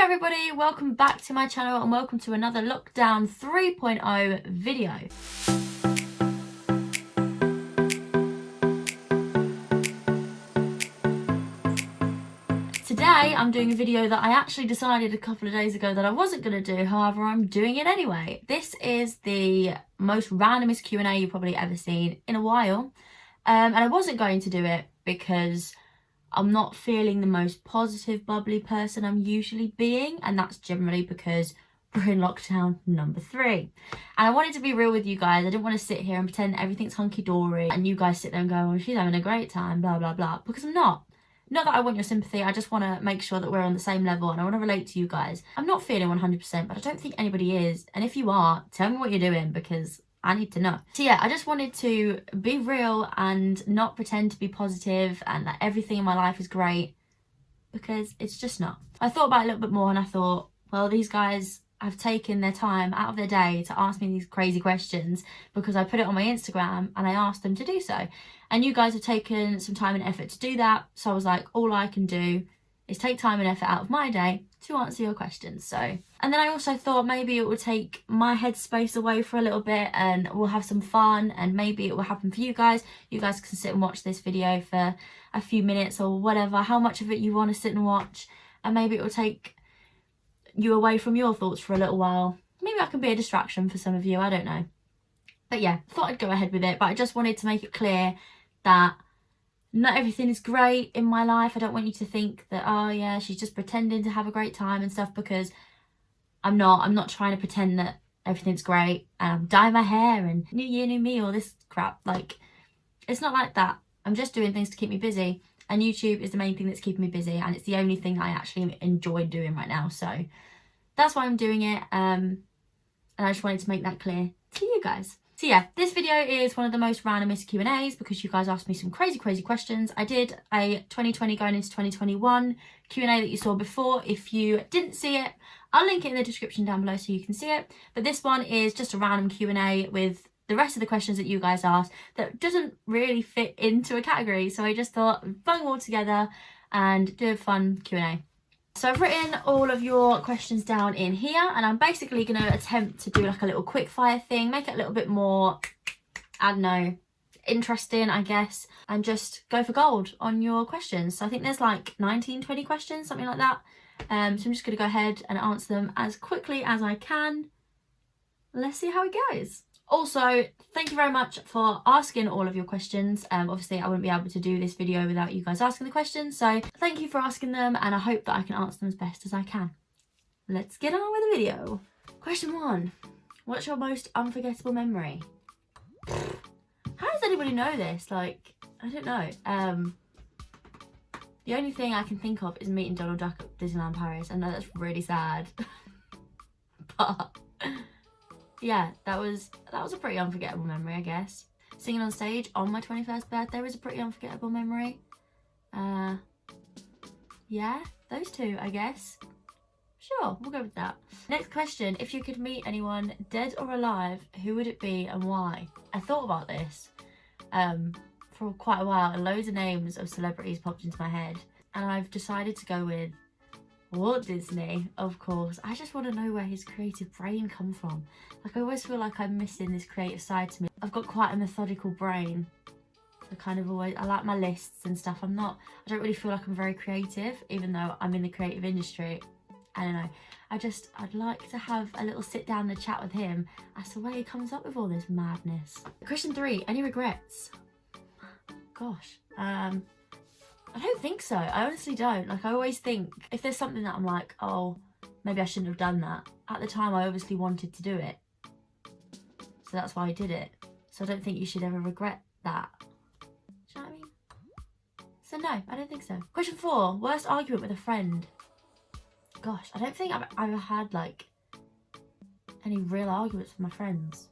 Hello everybody, welcome back to my channel and welcome to another Lockdown 3.0 video. Today I'm doing a video that I actually decided a couple of days ago that I wasn't going to do, however I'm doing it anyway. This is the most randomest Q&A you've probably ever seen in a while, and I wasn't going to do it because I'm not feeling the most positive, bubbly person I'm usually being, and that's generally because we're in lockdown number 3. And I wanted to be real with you guys. I didn't want to sit here and pretend everything's hunky-dory and you guys sit there and go, oh, she's having a great time, blah, blah, blah, because I'm not. Not that I want your sympathy, I just want to make sure that we're on the same level and I want to relate to you guys. I'm not feeling 100%, but I don't think anybody is. And if you are, tell me what you're doing because I need to know. So yeah, I just wanted to be real and not pretend to be positive and that everything in my life is great, because it's just not. I thought about it a little bit more and I thought, well, these guys have taken their time out of their day to ask me these crazy questions because I put it on my Instagram and I asked them to do so. And you guys have taken some time and effort to do that. So I was like, all I can do is take time and effort out of my day to answer your questions. So, and then I also thought maybe it would take my headspace away for a little bit and we'll have some fun, and maybe it will happen for you guys. You guys can sit and watch this video for a few minutes or whatever, how much of it you want to sit and watch, and maybe it will take you away from your thoughts for a little while. Maybe I can be a distraction for some of you, I don't know. But yeah, thought I'd go ahead with it, but I just wanted to make it clear that not everything is great in my life. I don't want you to think that, oh yeah, she's just pretending to have a great time and stuff, because I'm not trying to pretend that everything's great and I'm dyeing my hair and new year, new me, all this crap. Like, it's not like that. I'm just doing things to keep me busy, and YouTube is the main thing that's keeping me busy, and it's the only thing I actually enjoy doing right now. So that's why I'm doing it, and I just wanted to make that clear to you guys. So yeah, this video is one of the most randomest Q&As because you guys asked me some crazy questions. I did a 2020 going into 2021 Q&A that you saw before. If you didn't see it, I'll link it in the description down below so you can see it. But this one is just a random Q&A with the rest of the questions that you guys asked that doesn't really fit into a category. So I just thought I'd bung them all together and do a fun Q&A. So I've written all of your questions down in here, and I'm basically going to attempt to do like a little quick fire thing, make it a little bit more, I don't know, interesting, I guess, and just go for gold on your questions. So I think there's like 19, 20 questions, something like that. So I'm just going to go ahead and answer them as quickly as I can. Let's see how it goes. Also, thank you very much for asking all of your questions. Obviously, I wouldn't be able to do this video without you guys asking the questions. So thank you for asking them, and I hope that I can answer them as best as I can. Let's get on with the video. Question 1. What's your most unforgettable memory? How does anybody know this? Like, I don't know. The only thing I can think of is meeting Donald Duck at Disneyland Paris. I know that's really sad. But yeah, that was a pretty unforgettable memory, I guess. Singing on stage on my 21st birthday was a pretty unforgettable memory. Yeah, those two, I guess. Sure, we'll go with that. Next question. If you could meet anyone, dead or alive, who would it be and why? I thought about this for quite a while, and loads of names of celebrities popped into my head. And I've decided to go with Walt Disney, of course. I just want to know where his creative brain come from. Like, I always feel like I'm missing this creative side to me. I've got quite a methodical brain. So kind of always, I like my lists and stuff. I don't really feel like I'm very creative, even though I'm in the creative industry. I don't know. I'd like to have a little sit down and chat with him as to where he comes up with all this madness. Question 3, any regrets? Gosh, I don't think so. I honestly don't. Like, I always think if there's something that I'm like, oh, maybe I shouldn't have done that. At the time, I obviously wanted to do it. So that's why I did it. So I don't think you should ever regret that. Do you know what I mean? So no, I don't think so. Question 4, worst argument with a friend. Gosh, I don't think I've ever had like any real arguments with my friends.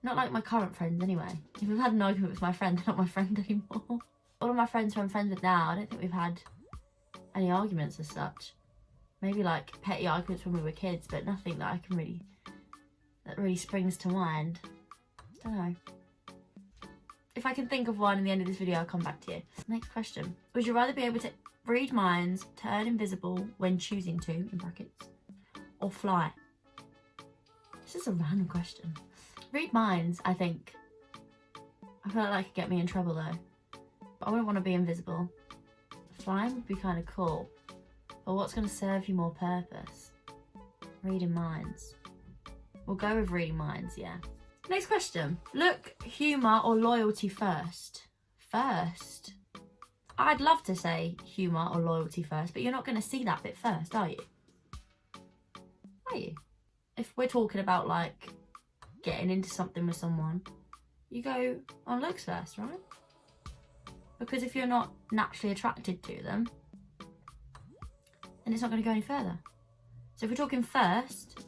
Not like my current friends anyway. If I've had an argument with my friend, they're not my friend anymore. All of my friends who I'm friends with now, I don't think we've had any arguments as such. Maybe like petty arguments when we were kids, but nothing that that really springs to mind. Don't know. If I can think of one in the end of this video, I'll come back to you. Next question. Would you rather be able to read minds, turn invisible when choosing to, in brackets, or fly? This is a random question. Read minds, I think. I feel like that could get me in trouble though. But I wouldn't want to be invisible. Flying would be kind of cool. But what's going to serve you more purpose? Reading minds. We'll go with reading minds, yeah. Next question. Look, humour or loyalty first? First? I'd love to say humour or loyalty first, but you're not going to see that bit first, are you? Are you? If we're talking about like getting into something with someone, you go on looks first, right? Because if you're not naturally attracted to them, then it's not going to go any further. So if we're talking first,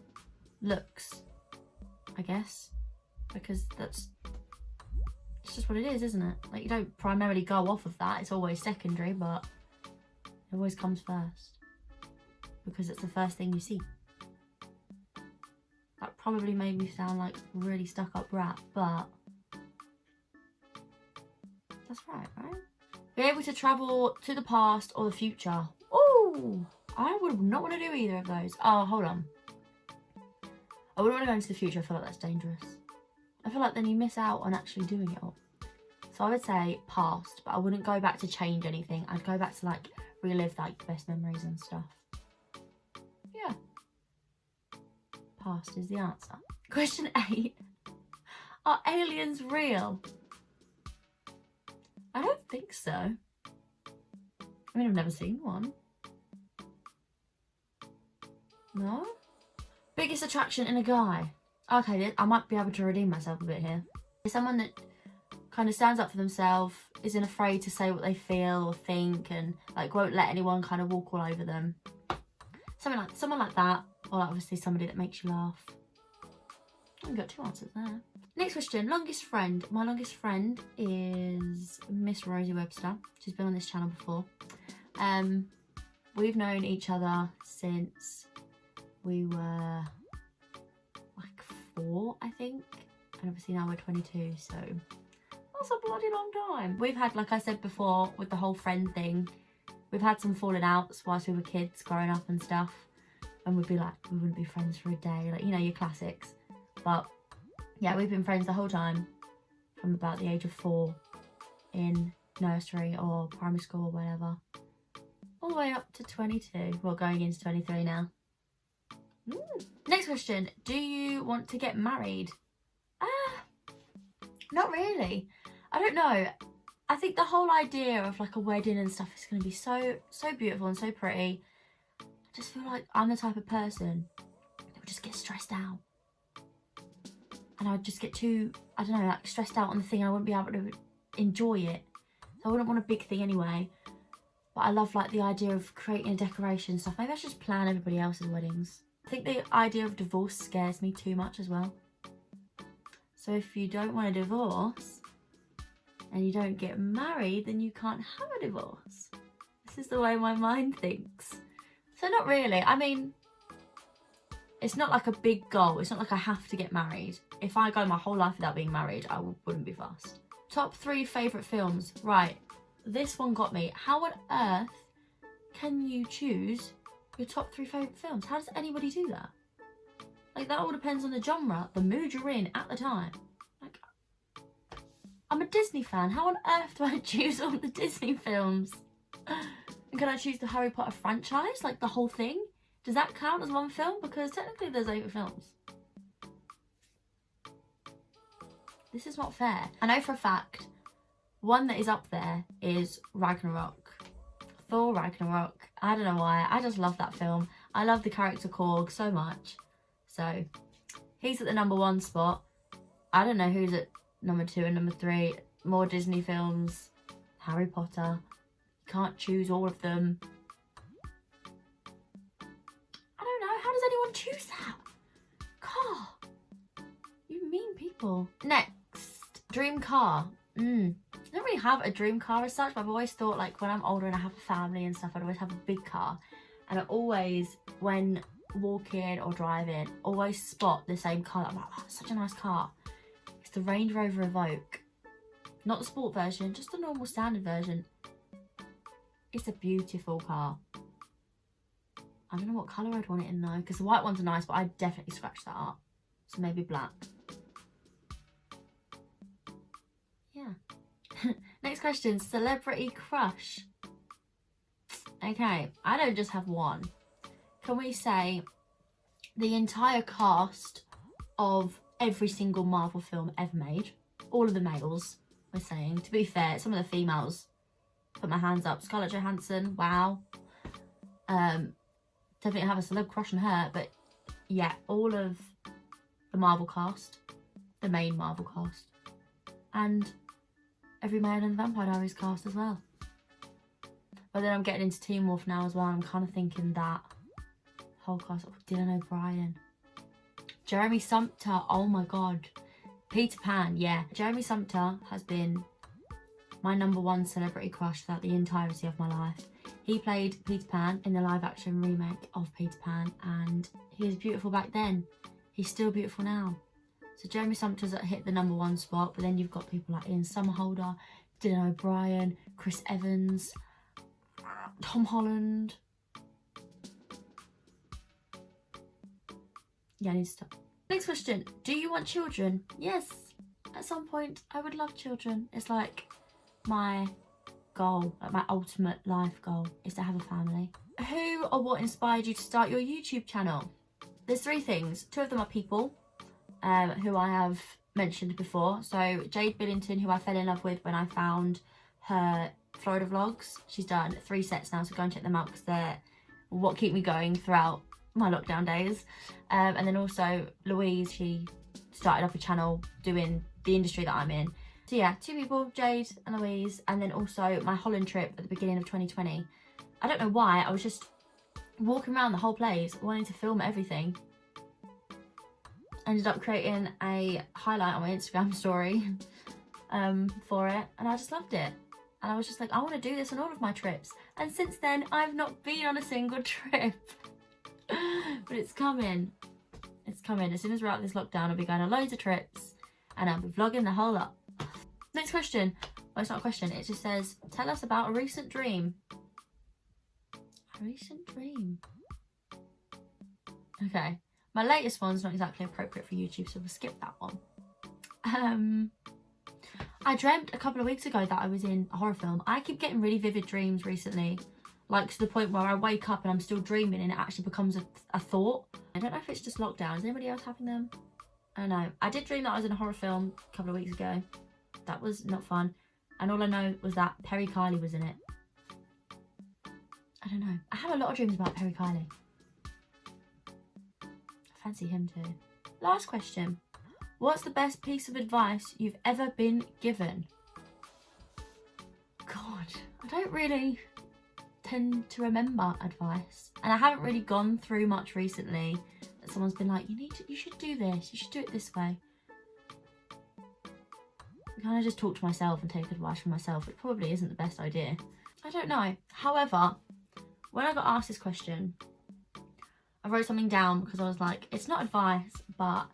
looks, I guess, because it's just what it is, isn't it? Like, you don't primarily go off of that, it's always secondary, but it always comes first because it's the first thing you see. That probably made me sound like a really stuck up rat, but that's right? Be able to travel to the past or the future. Oh, I would not want to do either of those. Oh, hold on. I wouldn't want to go into the future. I feel like that's dangerous. I feel like then you miss out on actually doing it all. So I would say past, but I wouldn't go back to change anything. I'd go back to like relive like the best memories and stuff. Yeah. Past is the answer. Question 8. Are aliens real? I don't think so. I mean, I've never seen one. No? Biggest attraction in a guy? Okay, I might be able to redeem myself a bit here. Someone that kind of stands up for themselves, isn't afraid to say what they feel or think, and like won't let anyone kind of walk all over them. Someone like that, or like obviously somebody that makes you laugh. I've got 2 answers there. Next question, longest friend. My longest friend is Miss Rosie Webster. She's been on this channel before. We've known each other since we were like 4, I think. And obviously now we're 22, so that's a bloody long time. We've had, like I said before, with the whole friend thing, we've had some falling outs whilst we were kids growing up and stuff. And we'd be like, we wouldn't be friends for a day. Like, you know, your classics. But yeah, we've been friends the whole time from about the age of 4 in nursery or primary school or whatever. All the way up to 22. Well, going into 23 now. Next question. Do you want to get married? Not really. I don't know. I think the whole idea of like a wedding and stuff is going to be so beautiful and so pretty. I just feel like I'm the type of person that would just get stressed out. And I would just get too, I don't know, like stressed out on the thing. I wouldn't be able to enjoy it. So I wouldn't want a big thing anyway. But I love like the idea of creating a decoration and stuff. Maybe I should just plan everybody else's weddings. I think the idea of divorce scares me too much as well. So if you don't want a divorce and you don't get married, then you can't have a divorce. This is the way my mind thinks. So not really. I mean, it's not like a big goal. It's not like I have to get married. If I go my whole life without being married, I wouldn't be fussed. Top 3 favourite films. Right, this one got me. How on earth can you choose your top 3 favourite films? How does anybody do that? Like, that all depends on the genre, the mood you're in at the time. Like, I'm a Disney fan. How on earth do I choose all the Disney films? And can I choose the Harry Potter franchise? Like, the whole thing? Does that count as one film? Because technically there's 8 films. This is not fair. I know for a fact, one that is up there is Ragnarok. Thor Ragnarok. I don't know why. I just love that film. I love the character Korg so much. So, he's at the number 1 spot. I don't know who's at number 2 and number 3. More Disney films. Harry Potter. Can't choose all of them. I don't know. How does anyone choose that? God. You mean people. Next. Dream car. I don't really have a dream car as such, but I've always thought like when I'm older and I have a family and stuff, I'd always have a big car. And I always, when walking or driving, always spot the same car. I'm like, oh, that's such a nice car. It's the Range Rover Evoque. Not the sport version, just the normal standard version. It's a beautiful car. I don't know what colour I'd want it in though, because the white ones are nice, but I'd definitely scratch that up. So maybe black. Yeah. Next question, celebrity crush. Okay, I don't just have one. Can we say the entire cast of every single Marvel film ever made? All of the males, we're saying. To be fair, some of the females, put my hands up. Scarlett Johansson, wow. Definitely have a celeb crush on her, but yeah, all of the Marvel cast, the main Marvel cast, and every male in the Vampire Diaries cast as well. But then I'm getting into Teen Wolf now as well. I'm kind of thinking that whole cast. Oh, Dylan O'Brien, Jeremy Sumpter. Oh my god, Peter Pan. Yeah, Jeremy Sumpter has been my #1 celebrity crush throughout the entirety of my life. He played Peter Pan in the live-action remake of Peter Pan, and he was beautiful back then. He's still beautiful now. So Jeremy Sumpter's hit the #1 spot, but then you've got people like Ian Somerhalder, Dylan O'Brien, Chris Evans, Tom Holland. Yeah, I need to stop. Next question. Do you want children? Yes. At some point, I would love children. It's like my goal, like my ultimate life goal, is to have a family. Who or what inspired you to start your YouTube channel? There's 3 things. 2 of them are people who I have mentioned before. So Jade Billington, who I fell in love with when I found her Florida vlogs. She's done 3 sets now, so go and check them out because they're what keep me going throughout my lockdown days. And then also Louise, she started up a channel doing the industry that I'm in. So yeah, 2 people, Jade and Louise, and then also my Holland trip at the beginning of 2020. I don't know why, I was just walking around the whole place wanting to film everything. Ended up creating a highlight on my Instagram story for it, and I just loved it. And I was just like, I want to do this on all of my trips. And since then, I've not been on a single trip. But it's coming. It's coming. As soon as we're out of this lockdown, I'll be going on loads of trips and I'll be vlogging the whole lot. Next question. Well, it's not a question. It just says, tell us about a recent dream. A recent dream. Okay. My latest one's not exactly appropriate for YouTube, so we'll skip that one. I dreamt a couple of weeks ago that I was in a horror film. I keep getting really vivid dreams recently. Like to the point where I wake up and I'm still dreaming and it actually becomes a thought. I don't know if it's just lockdown. Is anybody else having them? I don't know. I did dream that I was in a horror film a couple of weeks ago. That was not fun. And all I know was that Perry Kylie was in it. I don't know. I have a lot of dreams about Perry Kylie. I fancy him too. Last question. What's the best piece of advice you've ever been given? God, I don't really tend to remember advice. And I haven't really gone through much recently that someone's been like, you should do this, you should do it this way. I kind of just talk to myself and take advice from myself, which probably isn't the best idea. I don't know. However, when I got asked this question, I wrote something down because I was like, it's not advice, but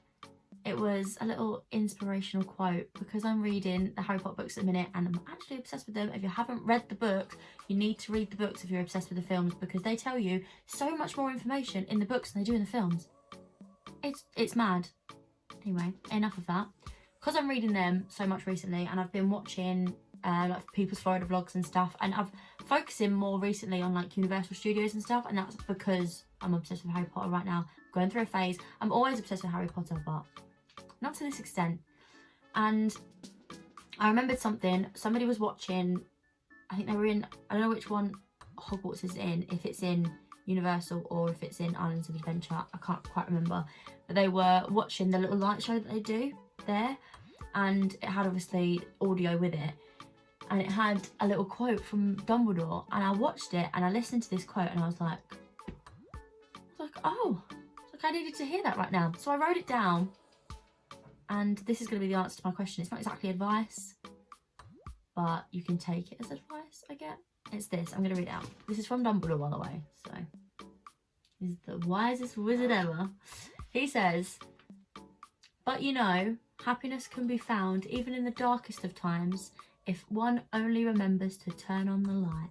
it was a little inspirational quote because I'm reading the Harry Potter books at the minute and I'm actually obsessed with them. If you haven't read the books, you need to read the books if you're obsessed with the films because they tell you so much more information in the books than they do in the films. It's mad. Anyway, enough of that. Because I'm reading them so much recently and I've been watching like people's Florida vlogs and stuff, and I've focusing more recently on like Universal Studios and stuff, and that's because I'm obsessed with Harry Potter right now. I'm going through a phase. I'm always obsessed with Harry Potter, but not to this extent. And I remembered something. Somebody was watching, I think they were in, I don't know which one Hogwarts is in, if it's in Universal or if it's in Islands of Adventure. I can't quite remember. But they were watching the little light show that they do there. And it had obviously audio with it. And it had a little quote from Dumbledore. And I watched it and I listened to this quote and I was like, oh, it's like I needed to hear that right now. So I wrote it down. And this is going to be the answer to my question. It's not exactly advice, but you can take it as advice, I guess. It's this. I'm going to read it out. This is from Dumbledore, by the way. So, he's the wisest wizard ever. He says, but you know, happiness can be found even in the darkest of times if one only remembers to turn on the light.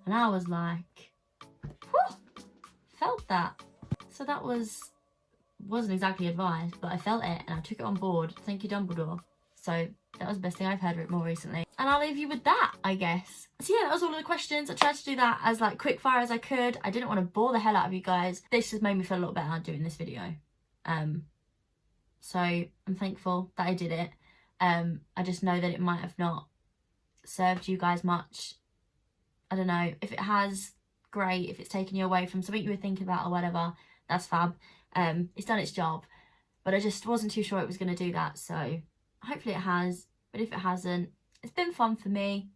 And I was like, whew, felt that. So that wasn't exactly advised, but I felt it and I took it on board. Thank you, Dumbledore. So that was the best thing I've heard of it more recently. And I'll leave you with that, I guess. So yeah, that was all of the questions. I tried to do that as like quick fire as I could. I didn't want to bore the hell out of you guys. This just made me feel a lot better doing this video. So I'm thankful that I did it. I just know that it might have not served you guys much. I don't know. If it has, great. If it's taken you away from something you were thinking about or whatever, that's fab. It's done its job. But I just wasn't too sure it was going to do that. So hopefully it has. But if it hasn't, it's been fun for me.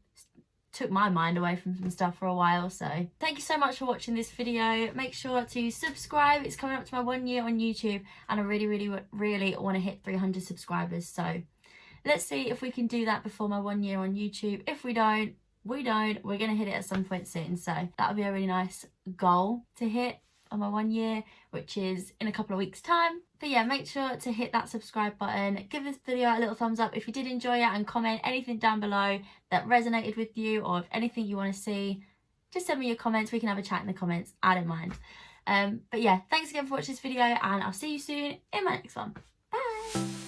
Took my mind away from some stuff for a while. So thank you so much for watching this video. Make sure to subscribe. It's coming up to my 1 year on YouTube. And I really want to hit 300 subscribers. So let's see if we can do that before my 1 year on YouTube. If we don't, we're going to hit it at some point soon. So that'll be a really nice goal to hit on my 1 year, which is in a couple of weeks time. But yeah, make sure to hit that subscribe button, give this video a little thumbs up if you did enjoy it, and comment anything down below that resonated with you, or if anything you want to see, just send me your comments. We can have a chat in the comments. I don't mind. But yeah, thanks again for watching this video, and I'll see you soon in my next one. Bye.